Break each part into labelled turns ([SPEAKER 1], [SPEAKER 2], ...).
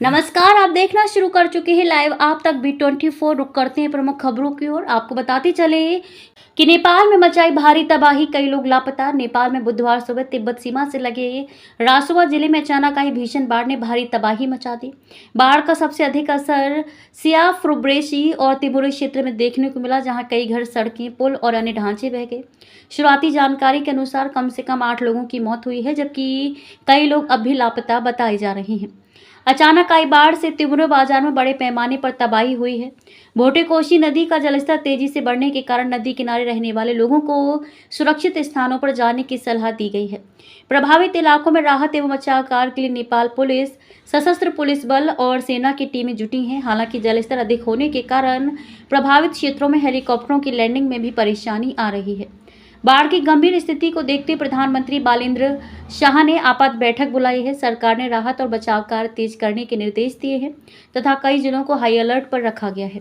[SPEAKER 1] नमस्कार, आप देखना शुरू कर चुके हैं लाइव आप तक B24। रुक करते हैं प्रमुख खबरों की ओर। आपको बताते चले कि नेपाल में मचाई भारी तबाही, कई लोग लापता। नेपाल में बुधवार सुबह तिब्बत सीमा से लगे रासुवा जिले में अचानक आई भीषण बाढ़ ने भारी तबाही मचा दी। बाढ़ का सबसे अधिक असर सियाफ्रुब्रेशी और तिमुरे क्षेत्र में देखने को मिला, जहां कई घर, सड़कें, पुल और अन्य ढांचे बह गए। शुरुआती जानकारी के अनुसार कम से कम 8 लोगों की मौत हुई है, जबकि कई लोग अब भी लापता बताए जा रहे हैं। अचानक आई बाढ़ से तिमुरे बाजार में बड़े पैमाने पर तबाही हुई है। भोटेकोशी नदी का जलस्तर तेजी से बढ़ने के कारण नदी किनारे रहने वाले लोगों को सुरक्षित स्थानों पर जाने की सलाह दी गई है। प्रभावित इलाकों में राहत एवं बचाव कार्य के लिए नेपाल पुलिस, सशस्त्र पुलिस बल और सेना की टीमें जुटी हैं। हालांकि जलस्तर अधिक होने के कारण प्रभावित क्षेत्रों में हेलीकॉप्टरों की लैंडिंग में भी परेशानी आ रही है। बाढ़ की गंभीर स्थिति को देखते प्रधानमंत्री बालेंद्र शाह ने आपात बैठक बुलाई है। सरकार ने राहत और बचाव कार्य तेज करने के निर्देश दिए हैं तथा कई जिलों को हाई अलर्ट पर रखा गया है।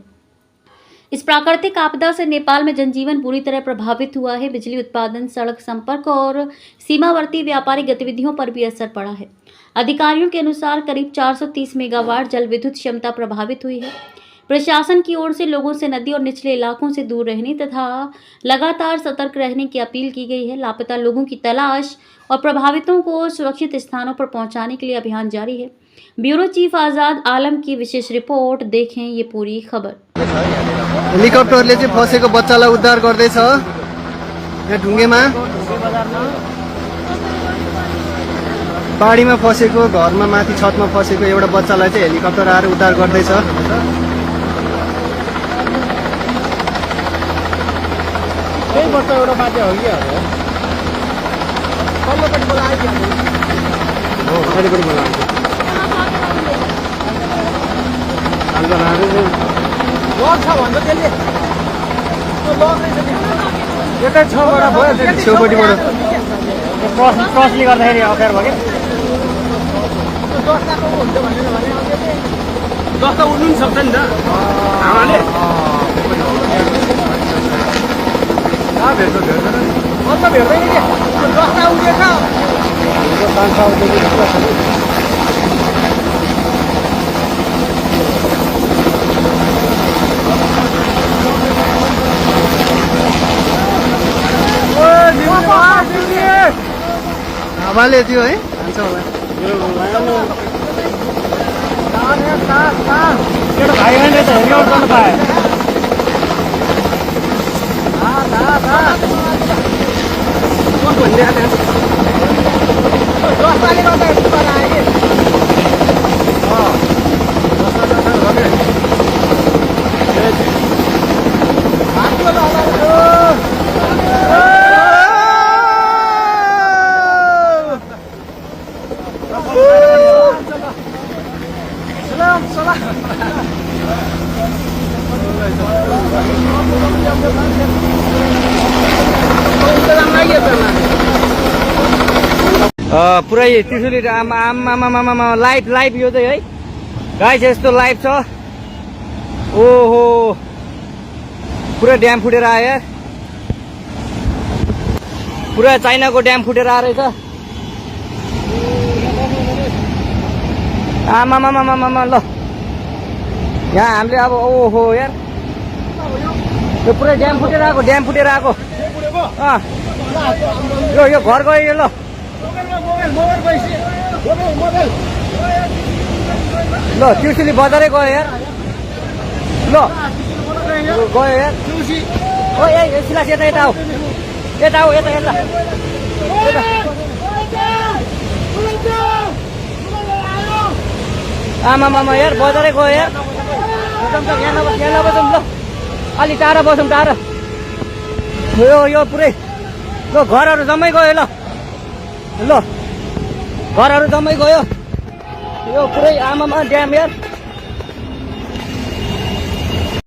[SPEAKER 1] इस प्राकृतिक आपदा से नेपाल में जनजीवन बुरी तरह प्रभावित हुआ है। बिजली उत्पादन, सड़क संपर्क और सीमावर्ती व्यापारिक गतिविधियों पर भी असर पड़ा है। अधिकारियों के अनुसार करीब 430 मेगावाट जल विद्युत क्षमता प्रभावित हुई है। प्रशासन की ओर से लोगों से नदी और निचले इलाकों से दूर रहने तथा लगातार सतर्क रहने की अपील की गई है। लापता लोगों की तलाश और प्रभावितों को सुरक्षित स्थानों पर पहुंचाने के लिए अभियान जारी है। ब्यूरो चीफ आजाद आलम की विशेष रिपोर्ट, देखें ये पूरी खबर।
[SPEAKER 2] हेलिकप्टरले चाहिँ फसेको बच्चालाई उद्धार गर्दैछ यहाँ ढुङ्गेमा। बाढीमा फसेको, घरमा माथि छतमा फसेको एउटा बच्चालाई चाहिँ हेलिकप्टर आएर उद्धार गर्दैछ।
[SPEAKER 3] त्यही बच्चा एउटा बाटे हो कि पल्लोपट्टि बोलायो हो अगाडिपट्टि बोलायो लक छ भन्छ त्यसले त्यो लक रहेछ नि एकै छबाट भयो त्यो छेउपट्टिबाट क्रसले गर्दाखेरि अफेयर भयो कि 10 लाखको हुन्छ भनेर भने 10 त उड्नु नि सक्छ नि त हावाले। मतलब भेट्दैन कि 10 लाख उठेछ
[SPEAKER 2] हावाले थियो है हान्छ होला।
[SPEAKER 3] एउटा भाइ बहिनीले त हेलिकप्टर गर्नु पाए। पुरै त्रिशुली आमा लाइभ यो चाहिँ है गाइस, यस्तो लाइभ छ। ओहो पुरै ड्याम फुटेर आयो यार, पुरा चाइनाको ड्याम फुटेर आएर रहेछ। आमामामामामा ल यहाँ हामीले अब ओहो यार यो पुरै ड्याम फुटेर आएको यो घर गयो यो। ल ल त्रिशुली बजारै गयो यार। ल गयो यार ओ ए सिलास यता आऊ यता आमामामा यार बजारै गयो यार। यहाँ नबसौँ ल, अलि टाढा बसौँ टाढा। यो पुरै ल घरहरू जम्मै गयो। ल घरहरू जम्मै गयो यो पुरै आमामा ड्याम यार।